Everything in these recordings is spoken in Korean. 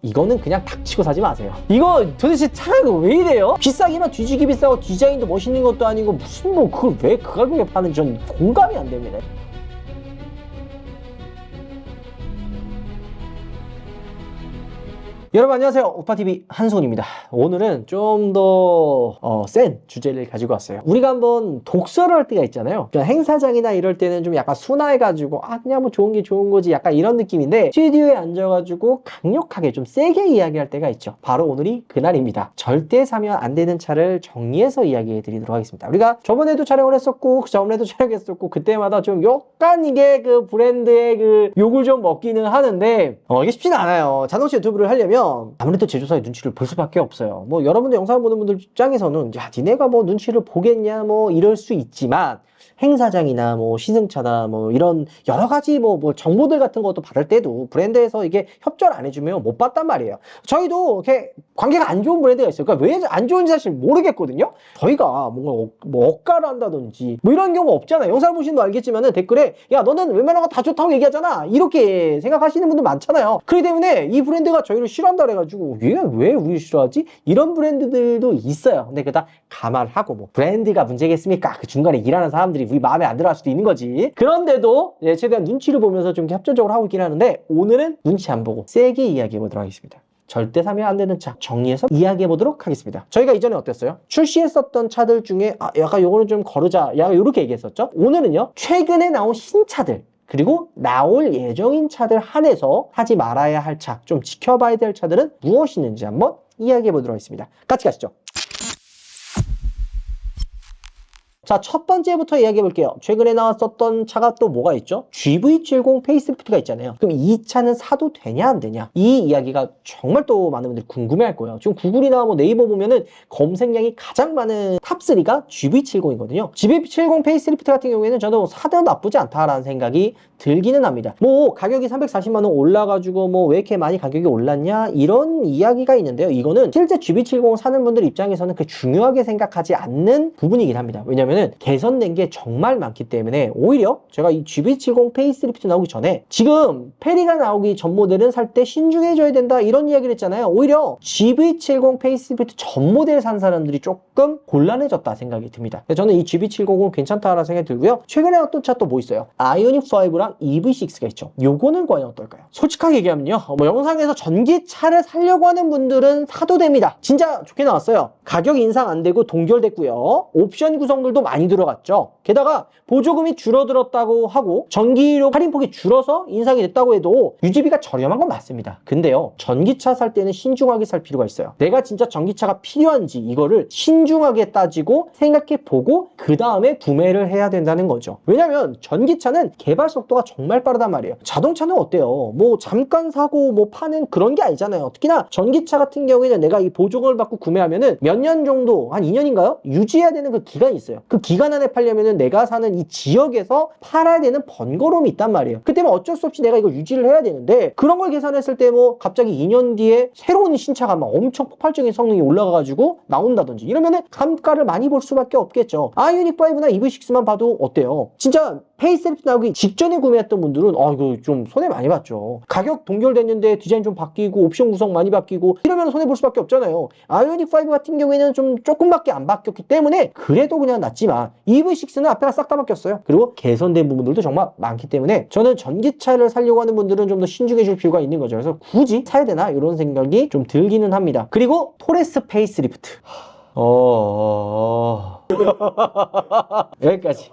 이거는 그냥 닥치고 사지 마세요. 이거 도대체 차가 왜 이래요? 비싸기만 뒤지기 비싸고 디자인도 멋있는 것도 아니고 무슨 뭐 그걸 왜 그 가격에 파는지 전 공감이 안 됩니다. 여러분 안녕하세요. 오빠TV 한손입니다. 오늘은 좀 더 센 주제를 가지고 왔어요. 우리가 한번 독서를 할 때가 있잖아요. 그냥 행사장이나 이럴 때는 좀 약간 순화해가지고 그냥 뭐 좋은 게 좋은 거지 약간 이런 느낌인데, 스튜디오에 앉아가지고 강력하게 좀 세게 이야기할 때가 있죠. 바로 오늘이 그날입니다. 절대 사면 안 되는 차를 정리해서 이야기해 드리도록 하겠습니다. 우리가 저번에도 촬영을 했었고 그 전에도 촬영했었고 그때마다 좀 약간 이게 그 브랜드의 그 욕을 좀 먹기는 하는데 이게 쉽지는 않아요. 자동차 유튜브를 하려면 아무래도 제조사의 눈치를 볼 수밖에 없어요. 뭐 여러분들 영상을 보는 분들 입장에서는 야 니네가 뭐 눈치를 보겠냐 뭐 이럴 수 있지만, 행사장이나 뭐 시승차나 뭐 이런 여러 가지 뭐 정보들 같은 것도 받을 때도 브랜드에서 이게 협조를 안 해주면 못 받단 말이에요. 저희도 이렇게 관계가 안 좋은 브랜드가 있어요. 그러니까 왜 안 좋은지 사실 모르겠거든요. 저희가 뭔가 뭐 억가를 한다든지 뭐 이런 경우 없잖아요. 영상 보시는 분 알겠지만은 댓글에 야 너는 웬만한 거 다 좋다고 얘기하잖아 이렇게 생각하시는 분들 많잖아요. 그렇기 때문에 이 브랜드가 저희를 싫어한다 그래가지고 얘가 왜 우리 싫어하지? 이런 브랜드들도 있어요. 근데 그거 다 감안하고 뭐 브랜드가 문제겠습니까? 그 중간에 일하는 사람들이 우리 마음에 안 들어 할 수도 있는 거지. 그런데도 최대한 눈치를 보면서 좀 협조적으로 하고 있긴 하는데, 오늘은 눈치 안 보고 세게 이야기해 보도록 하겠습니다. 절대 사면 안 되는 차 정리해서 이야기해 보도록 하겠습니다. 저희가 이전에 어땠어요? 출시했었던 차들 중에 약간 요거는 좀 거르자 약간 이렇게 얘기했었죠. 오늘은요 최근에 나온 신차들 그리고 나올 예정인 차들 한해서 하지 말아야 할 차, 좀 지켜봐야 될 차들은 무엇이 있는지 한번 이야기해 보도록 하겠습니다. 같이 가시죠. 자, 첫 번째부터 이야기해 볼게요. 최근에 나왔었던 차가 또 뭐가 있죠? GV70 페이스리프트가 있잖아요. 그럼 이 차는 사도 되냐 안 되냐? 이 이야기가 정말 또 많은 분들이 궁금해 할 거예요. 지금 구글이나 뭐 네이버 보면은 검색량이 가장 많은 탑3가 GV70이거든요. GV70 페이스리프트 같은 경우에는 저도 사도 나쁘지 않다라는 생각이 들기는 합니다. 뭐 가격이 340만 원 올라가지고 뭐 왜 이렇게 많이 가격이 올랐냐 이런 이야기가 있는데요. 이거는 실제 GV70 사는 분들 입장에서는 그 중요하게 생각하지 않는 부분이긴 합니다. 왜냐면은 개선된 게 정말 많기 때문에, 오히려 제가 이 GV70 페이스리프트 나오기 전에 지금 페리가 나오기 전 모델은 살 때 신중해져야 된다 이런 이야기를 했잖아요. 오히려 GV70 페이스리프트 전 모델 산 사람들이 조금 곤란해졌다 생각이 듭니다. 저는 이 GV70은 괜찮다라는 생각이 들고요. 최근에 어떤 차 또 뭐 있어요? 아이오닉5랑 EV6가 있죠. 요거는 과연 어떨까요? 솔직하게 얘기하면요, 뭐 영상에서 전기차를 사려고 하는 분들은 사도 됩니다. 진짜 좋게 나왔어요. 가격 인상 안 되고 동결됐고요. 옵션 구성들도 많이 들어갔죠. 게다가 보조금이 줄어들었다고 하고 전기료 할인폭이 줄어서 인상이 됐다고 해도 유지비가 저렴한 건 맞습니다. 근데요, 전기차 살 때는 신중하게 살 필요가 있어요. 내가 진짜 전기차가 필요한지 이거를 신중하게 따지고 생각해보고 그 다음에 구매를 해야 된다는 거죠. 왜냐면 전기차는 개발 속도가 정말 빠르단 말이에요. 자동차는 어때요? 뭐 잠깐 사고 뭐 파는 그런 게 아니잖아요. 특히나 전기차 같은 경우에는 내가 이 보조금을 받고 구매하면은 몇 년 정도, 한 2년인가요? 유지해야 되는 그 기간이 있어요. 그 기간 안에 팔려면은 내가 사는 이 지역에서 팔아야 되는 번거로움이 있단 말이에요. 그때면 어쩔 수 없이 내가 이거 유지를 해야 되는데, 그런 걸 계산했을 때 뭐 갑자기 2년 뒤에 새로운 신차가 막 엄청 폭발적인 성능이 올라가가지고 나온다든지 이러면은 감가를 많이 볼 수밖에 없겠죠. 아이오닉5나 EV6만 봐도 어때요? 진짜 페이스리프트 나오기 직전에 구매했던 분들은 이거 좀 손해 많이 봤죠. 가격 동결됐는데 디자인 좀 바뀌고 옵션 구성 많이 바뀌고 이러면 손해 볼 수밖에 없잖아요. 아이오닉5 같은 경우에는 좀 조금밖에 안 바뀌었기 때문에 그래도 그냥 낫지만, EV6는 앞에가 싹 다 바뀌었어요. 그리고 개선된 부분들도 정말 많기 때문에 저는 전기차를 사려고 하는 분들은 좀 더 신중해질 필요가 있는 거죠. 그래서 굳이 사야 되나 이런 생각이 좀 들기는 합니다. 그리고 토레스 페이스리프트 여기까지.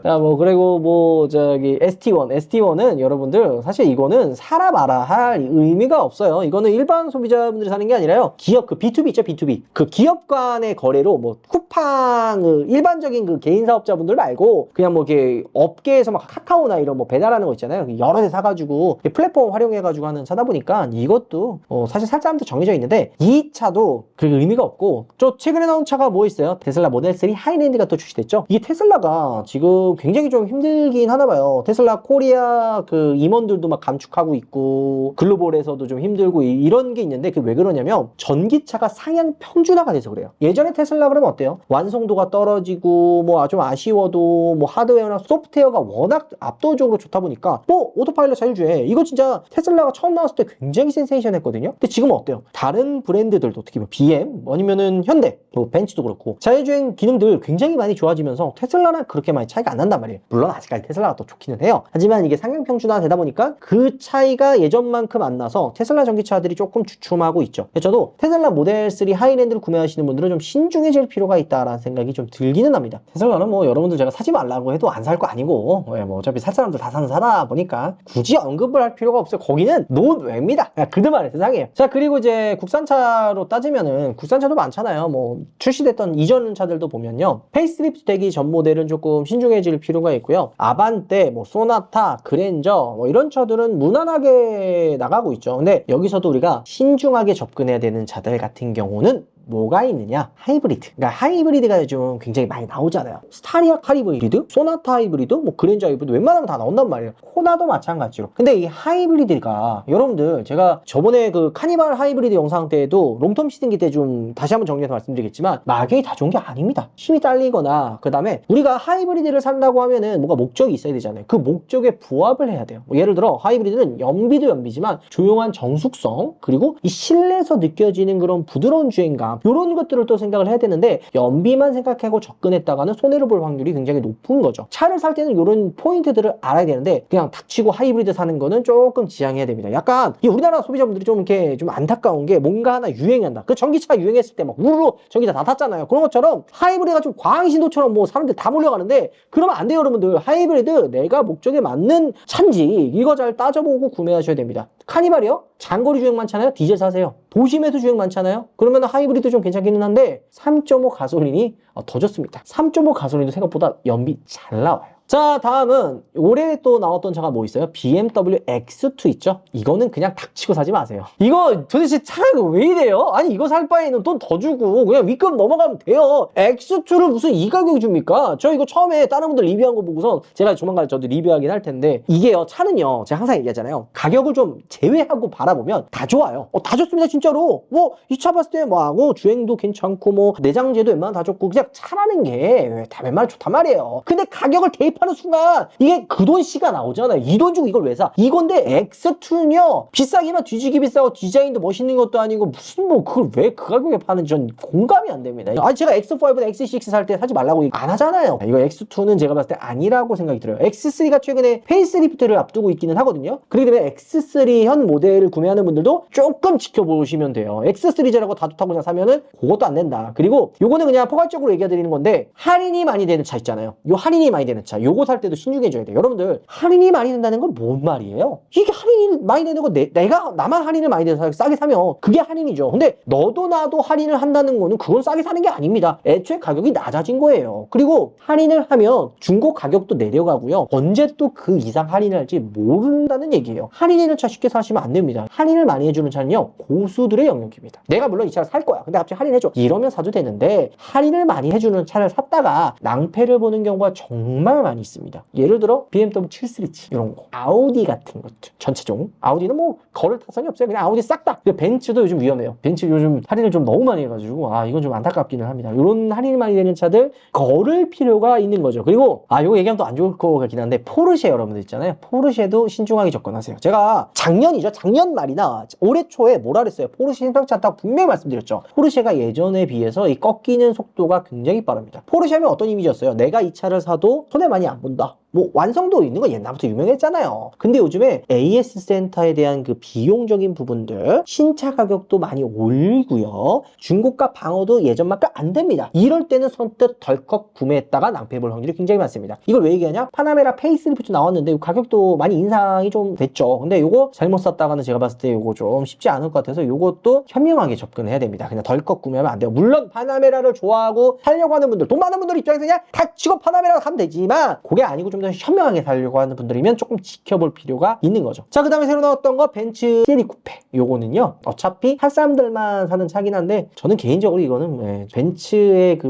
자, 뭐 그리고 뭐 저기 ST1은 여러분들 사실 이거는 사라 마라 할 의미가 없어요. 이거는 일반 소비자분들이 사는 게 아니라요, 기업 그 B2B 있죠, B2B 그 기업 간의 거래로 뭐 쿠팡 그 일반적인 그 개인 사업자분들 말고 그냥 뭐 이렇게 업계에서 막 카카오나 이런 뭐 배달하는 거 있잖아요. 여러 대 사가지고 플랫폼 활용해가지고 하는 차다 보니까 이것도 사실 살짝도 정해져 있는데, 이 차도 그 의미가 없고, 저 최근에 나온 차가 뭐 있어요? 테슬라 모델 3 하이랜드가 또 출시됐죠. 이게 테슬라가 지금 굉장히 좀 힘들긴 하나 봐요. 테슬라 코리아 그 임원들도 막 감축하고 있고 글로벌에서도 좀 힘들고 이런 게 있는데 그 왜 그러냐면 전기차가 상향 평준화가 돼서 그래요. 예전에 테슬라 그러면 어때요? 완성도가 떨어지고 뭐 좀 아쉬워도 뭐 하드웨어나 소프트웨어가 워낙 압도적으로 좋다 보니까 뭐 오토파일럿 자율주행 이거 진짜 테슬라가 처음 나왔을 때 굉장히 센세이션 했거든요. 근데 지금은 어때요? 다른 브랜드들도 특히 뭐 BM 아니면은 현대 뭐 벤츠도 그렇고 자율주행 기능들 굉장히 많이 좋아지면서 테슬라랑 그렇게 많이 차이가 안 난단 말이에요. 물론 아직까지 테슬라가 더 좋기는 해요. 하지만 이게 상향 평준화 되다 보니까 그 차이가 예전만큼 안 나서 테슬라 전기차들이 조금 주춤하고 있죠. 저도 테슬라 모델 3 하이랜드를 구매하시는 분들은 좀 신중해질 필요가 있다라는 생각이 좀 들기는 합니다. 테슬라는 뭐 여러분들 제가 사지 말라고 해도 안 살 거 아니고 뭐 어차피 살 사람들 다 사다 보니까 굳이 언급을 할 필요가 없어요. 거기는 노외입니다. 그들만의 세상이에요. 자, 그리고 이제 국산차로 따지면은 국산차도 많잖아요. 뭐 출시됐던 이전 차들도 보면요, 페이스리프트 되기 전 모델은 조금 신중해질 필요가 있고요. 아반떼, 뭐 소나타, 그랜저 뭐 이런 차들은 무난하게 나가고 있죠. 근데 여기서도 우리가 신중하게 접근해야 되는 차들 같은 경우는 뭐가 있느냐? 하이브리드. 그러니까 하이브리드가 좀 굉장히 많이 나오잖아요. 스타리아 하이브리드, 소나타 하이브리드, 뭐 그랜저 하이브리드 웬만하면 다 나온단 말이에요. 코나도 마찬가지로. 근데 이 하이브리드가 여러분들 제가 저번에 그 카니발 하이브리드 영상 때에도 롱텀 시즌기 때 좀 다시 한번 정리해서 말씀드리겠지만 막연히 다 좋은 게 아닙니다. 힘이 딸리거나 그 다음에 우리가 하이브리드를 산다고 하면은 뭔가 목적이 있어야 되잖아요. 그 목적에 부합을 해야 돼요. 뭐 예를 들어 하이브리드는 연비도 연비지만 조용한 정숙성 그리고 이 실내에서 느껴지는 그런 부드러운 주행감 이런 것들을 또 생각을 해야 되는데 연비만 생각하고 접근했다가는 손해를 볼 확률이 굉장히 높은 거죠. 차를 살 때는 이런 포인트들을 알아야 되는데 그냥 닥치고 하이브리드 사는 거는 조금 지양해야 됩니다. 약간 이 우리나라 소비자분들이 좀 이렇게 좀 안타까운 게 뭔가 하나 유행한다. 그 전기차 유행했을 때 막 우르르 전기차 다 탔잖아요. 그런 것처럼 하이브리드가 좀 광신도처럼 뭐 사람들 다 몰려가는데 그러면 안 돼요, 여러분들. 하이브리드 내가 목적에 맞는 차인지 이거 잘 따져보고 구매하셔야 됩니다. 카니발이요? 장거리 주행 많잖아요. 디젤 사세요. 도심에도 주행 많잖아요. 그러면 하이브리드 좀 괜찮기는 한데 3.5 가솔린이 더 좋습니다. 3.5 가솔린도 생각보다 연비 잘 나와요. 자, 다음은 올해 또 나왔던 차가 뭐 있어요? BMW X2 있죠? 이거는 그냥 닥치고 사지 마세요. 이거 도대체 차가 왜 이래요? 아니 이거 살 바에는 돈 더 주고 그냥 윗급 넘어가면 돼요. X2를 무슨 이 가격에 줍니까? 저 이거 처음에 다른 분들 리뷰한 거 보고선 제가 조만간 저도 리뷰하긴 할 텐데 이게요, 차는요 제가 항상 얘기하잖아요. 가격을 좀 제외하고 바라보면 다 좋아요. 다 좋습니다 진짜로. 뭐 이 차 봤을 때 뭐 주행도 괜찮고 뭐 내장재도 웬만하면 다 좋고 그냥 차라는 게 다 웬만하면 좋단 말이에요. 근데 가격을 대입하는 순간 이게 그 돈 씨가 나오잖아요. 이 돈 주고 이걸 왜 사? 이건데 X2는요 비싸기만 뒤지기 비싸고 디자인도 멋있는 것도 아니고 무슨 뭐 그걸 왜 그 가격에 파는지 전 공감이 안 됩니다. 아니 제가 X5나 X6 살 때 사지 말라고 안 하잖아요. 이거 X2는 제가 봤을 때 아니라고 생각이 들어요. X3가 최근에 페이스리프트를 앞두고 있기는 하거든요. 그렇기 때문에 X3 현 모델을 구매하는 분들도 조금 지켜보시면 돼요. X3제라고 다 좋다고 그냥 사면은 그것도 안 된다. 그리고 요거는 그냥 포괄적으로 얘기해드리는 건데 할인이 많이 되는 차 있잖아요. 요 할인이 많이 되는 차 요거 살 때도 신중해져야 돼요. 여러분들 할인이 많이 된다는 건 뭔 말이에요? 이게 할인이 많이 되는 건 내가 나만 할인을 많이 돼서 싸게 사면 그게 할인이죠. 근데 너도 나도 할인을 한다는 거는 그건 싸게 사는 게 아닙니다. 애초에 가격이 낮아진 거예요. 그리고 할인을 하면 중고 가격도 내려가고요. 언제 또 그 이상 할인을 할지 모른다는 얘기예요. 할인을 차 쉽게 사시면 안 됩니다. 할인을 많이 해주는 차는요 고수들의 영역입니다. 내가 물론 이 차를 살 거야. 근데 갑자기 할인해줘. 이러면 사도 되는데 할인을 많이 해주는 차를 샀다가 낭패를 보는 경우가 정말 많이 있습니다. 예를 들어 BMW 7세리즈 이런 거, 아우디 같은 것들 전체종. 아우디는 뭐 거를 타선이 없어요. 그냥 아우디 싹 다. 벤츠도 요즘 위험해요. 벤츠 요즘 할인을 좀 너무 많이 해가지고 이건 좀 안타깝기는 합니다. 이런 할인이 많이 되는 차들 걸을 필요가 있는 거죠. 그리고 이거 얘기하면 또 안 좋을 것 같긴 한데 포르쉐 여러분들 있잖아요. 포르쉐도 신중하게 접근하세요. 제가 작년 말이나 올해 초에 뭐라 그랬어요? 포르쉐 심상치 않다고 분명히 말씀드렸죠. 포르쉐가 예전에 비해서 이 꺾이는 속도가 굉장히 빠릅니다. 포르쉐 하면 어떤 이미지였어요? 내가 이 차를 사도 손해 많이 안 본다. 뭐 완성도 있는 건 옛날부터 유명했잖아요. 근데 요즘에 AS 센터에 대한 그 비용적인 부분들 신차 가격도 많이 올리고요. 중고가 방어도 예전만큼 안 됩니다. 이럴 때는 선뜻 덜컥 구매했다가 낭패볼 확률이 굉장히 많습니다. 이걸 왜 얘기하냐? 파나메라 페이스리프트 나왔는데 가격도 많이 인상이 좀 됐죠. 근데 요거 잘못 샀다가는 제가 봤을 때 요거 좀 쉽지 않을 것 같아서 요것도 현명하게 접근해야 됩니다. 그냥 덜컥 구매하면 안 돼요. 물론 파나메라를 좋아하고 살려고 하는 분들, 돈 많은 분들 입장에서 그냥 닥치고 파나메라 가면 되지만 그게 아니고 좀 좀 더 현명하게 살려고 하는 분들이면 조금 지켜볼 필요가 있는 거죠. 자, 그 다음에 새로 나왔던 거 벤츠 시에리 쿠페. 요거는요, 어차피 할 사람들만 사는 차긴 한데 저는 개인적으로 이거는 벤츠의 그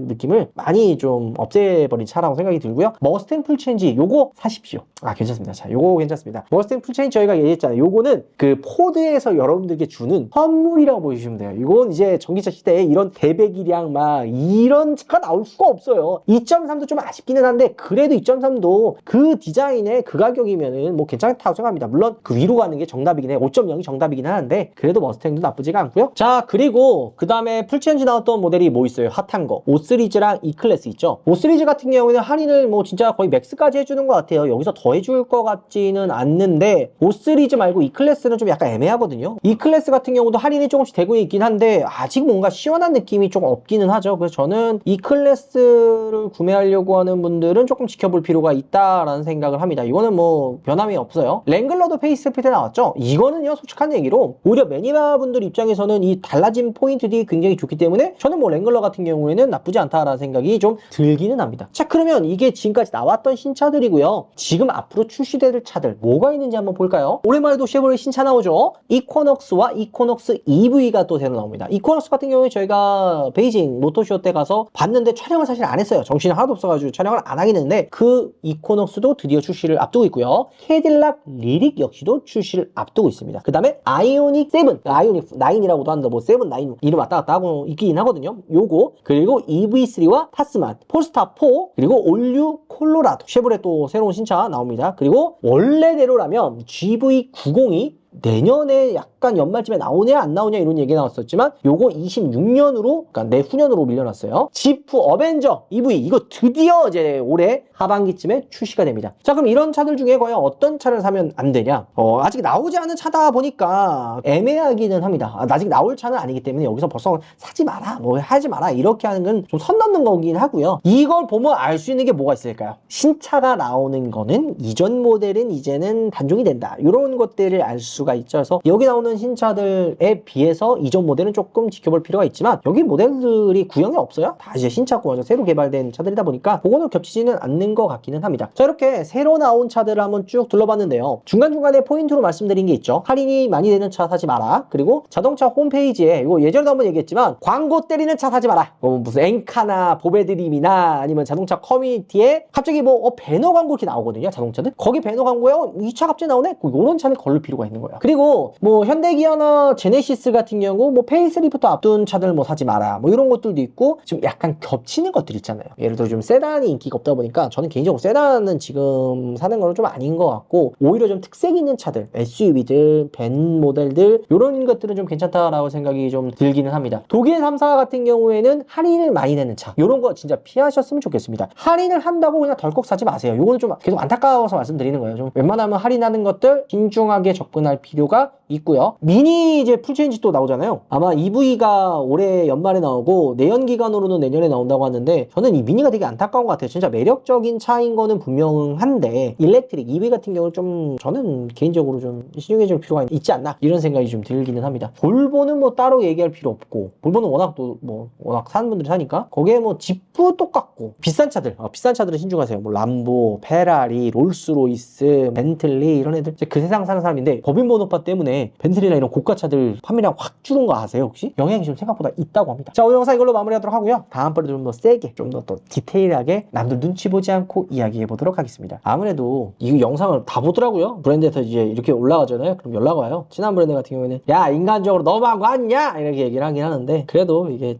느낌을 많이 좀 없애버린 차라고 생각이 들고요. 머스탱 풀체인지 요거 사십시오. 아, 괜찮습니다. 자, 요거 괜찮습니다. 머스탱 풀체인지 저희가 얘기했잖아요. 요거는 그 포드에서 여러분들께 주는 선물이라고 보시면 돼요. 이건 이제 전기차 시대에 이런 대배기량 막 이런 차가 나올 수가 없어요. 2.3도 좀 아쉽기는 한데 그래도 2.3도 그 디자인에 그 가격이면은 뭐 괜찮다고 생각합니다. 물론 그 위로 가는 게 정답이긴 해. 5.0이 정답이긴 하는데 그래도 머스탱도 나쁘지가 않고요. 자, 그리고 그 다음에 풀체인지 나왔던 모델이 뭐 있어요? 핫한 거 5 시리즈랑 E 클래스 있죠. 5 시리즈 같은 경우에는 할인을 뭐 진짜 거의 맥스까지 해주는 것 같아요. 여기서 더 해줄 것 같지는 않는데 5 시리즈 말고 E 클래스는 좀 약간 애매하거든요. E 클래스 같은 경우도 할인이 조금씩 되고 있긴 한데 아직 뭔가 시원한 느낌이 조금 없기는 하죠. 그래서 저는 E 클래스를 구매하려고 하는 분들은 조금 지켜볼 필요가 있다라는 생각을 합니다. 이거는 뭐 변함이 없어요. 랭글러도 페이스리프트 나왔죠. 이거는요, 솔직한 얘기로 오히려 매니아 분들 입장에서는 이 달라진 포인트들이 굉장히 좋기 때문에 저는 뭐 랭글러 같은 경우에는 나쁘지 않다라는 생각이 좀 들기는 합니다. 자, 그러면 이게 지금까지 나왔던 신차들이고요. 지금 앞으로 출시될 차들 뭐가 있는지 한번 볼까요? 오랜만에도 쉐보레 신차 나오죠. 이코넉스와 이코넉스 EV가 또 새로 나옵니다. 이코넉스 같은 경우에 저희가 베이징 모터쇼 때 가서 봤는데 촬영을 사실 안 했어요. 정신이 하나도 없어가지고 촬영을 안 하긴 했는데 그 이코넉스도 드디어 출시를 앞두고 있고요. 캐딜락 리릭 역시도 출시를 앞두고 있습니다. 그 다음에 아이오닉 7, 아이오닉 9이라고도 하는데 뭐 7, 9 이름 왔다 갔다 하고 있긴 하거든요. 요거 그리고 EV3와 파스만, 폴스타 4 그리고 올류 콜로라도 쉐보레 또 새로운 신차 나옵니다. 그리고 원래대로라면 GV90이 내년에 약간 연말쯤에 나오냐 안 나오냐 이런 얘기 나왔었지만 요거 26년으로 그러니까 내후년으로 밀려났어요. 지프 어벤져 EV 이거 드디어 이제 올해 하반기쯤에 출시가 됩니다. 자, 그럼 이런 차들 중에 과연 어떤 차를 사면 안 되냐? 아직 나오지 않은 차다 보니까 애매하기는 합니다. 아직 나올 차는 아니기 때문에 여기서 벌써 사지 마라 뭐 하지 마라 이렇게 하는 건 좀 선 넘는 거긴 하고요. 이걸 보면 알 수 있는 게 뭐가 있을까요? 신차가 나오는 거는 이전 모델은 이제는 단종이 된다 이런 것들을 알 수가 있죠. 그래서 여기 나오는 신차들에 비해서 이전 모델은 조금 지켜볼 필요가 있지만 여기 모델들이 구형이 없어요. 다 이제 신차고 새로 개발된 차들이다 보니까 그거는 겹치지는 않는 것 같기는 합니다. 자, 이렇게 새로 나온 차들을 한번 쭉 둘러봤는데요. 중간중간에 포인트로 말씀드린 게 있죠. 할인이 많이 되는 차 사지 마라. 그리고 자동차 홈페이지에 이거 예전에도 한번 얘기했지만 광고 때리는 차 사지 마라. 무슨 엔카나 보배드림이나 아니면 자동차 커뮤니티에 갑자기 뭐 배너 광고 이렇게 나오거든요. 자동차들 거기 배너 광고에 이 차 갑자기 나오네? 이런 차를 걸을 필요가 있는 거예요. 그리고 뭐 현대기아나 제네시스 같은 경우 뭐 페이스리프트 앞둔 차들 뭐 사지 마라 뭐 이런 것들도 있고 좀 약간 겹치는 것들 있잖아요. 예를 들어 좀 세단이 인기가 없다 보니까 저는 개인적으로 세단은 지금 사는 거는 좀 아닌 것 같고 오히려 좀 특색 있는 차들 SUV들 벤 모델들 이런 것들은 좀 괜찮다라고 생각이 좀 들기는 합니다. 독일 3사 같은 경우에는 할인을 많이 내는 차 이런 거 진짜 피하셨으면 좋겠습니다. 할인을 한다고 그냥 덜컥 사지 마세요. 이거는 좀 계속 안타까워서 말씀드리는 거예요. 좀 웬만하면 할인하는 것들 신중하게 접근할 필요가 있고요. 미니 이제 풀체인지 또 나오잖아요. 아마 EV가 올해 연말에 나오고 내연기관으로는 내년에 나온다고 하는데 저는 이 미니가 되게 안타까운 것 같아요. 진짜 매력적인 차인 거는 분명한데 일렉트릭 EV 같은 경우는 좀 저는 개인적으로 좀 신중해질 필요가 있지 않나 이런 생각이 좀 들기는 합니다. 볼보는 뭐 따로 얘기할 필요 없고 볼보는 워낙 또 뭐 워낙 사는 분들이 사니까 거기에 뭐 지프 똑같고 비싼 차들 비싼 차들은 신중하세요. 뭐 람보, 페라리, 롤스로이스, 벤틀리 이런 애들 그 세상 사는 사람인데 법인 번호판 때문에 벤틀리나 이런 고가차들 판매량 확 줄은 거 아세요 혹시? 영향이 좀 생각보다 있다고 합니다. 자, 오늘 영상 이걸로 마무리하도록 하고요. 다음번에 좀 더 세게 좀 더 또 디테일하게 남들 눈치 보지 않고 이야기해 보도록 하겠습니다. 아무래도 이 영상을 다 보더라고요. 브랜드에서 이제 이렇게 올라가잖아요. 그럼 연락 와요. 친한 브랜드 같은 경우에는 야 인간적으로 너무한 거 아니냐 이렇게 얘기를 하긴 하는데 그래도 이게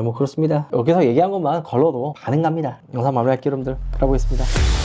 뭐 그렇습니다. 여기서 얘기한 것만 걸러도 가능합니다. 영상 마무리할게요 여러분들. 들어보겠습니다.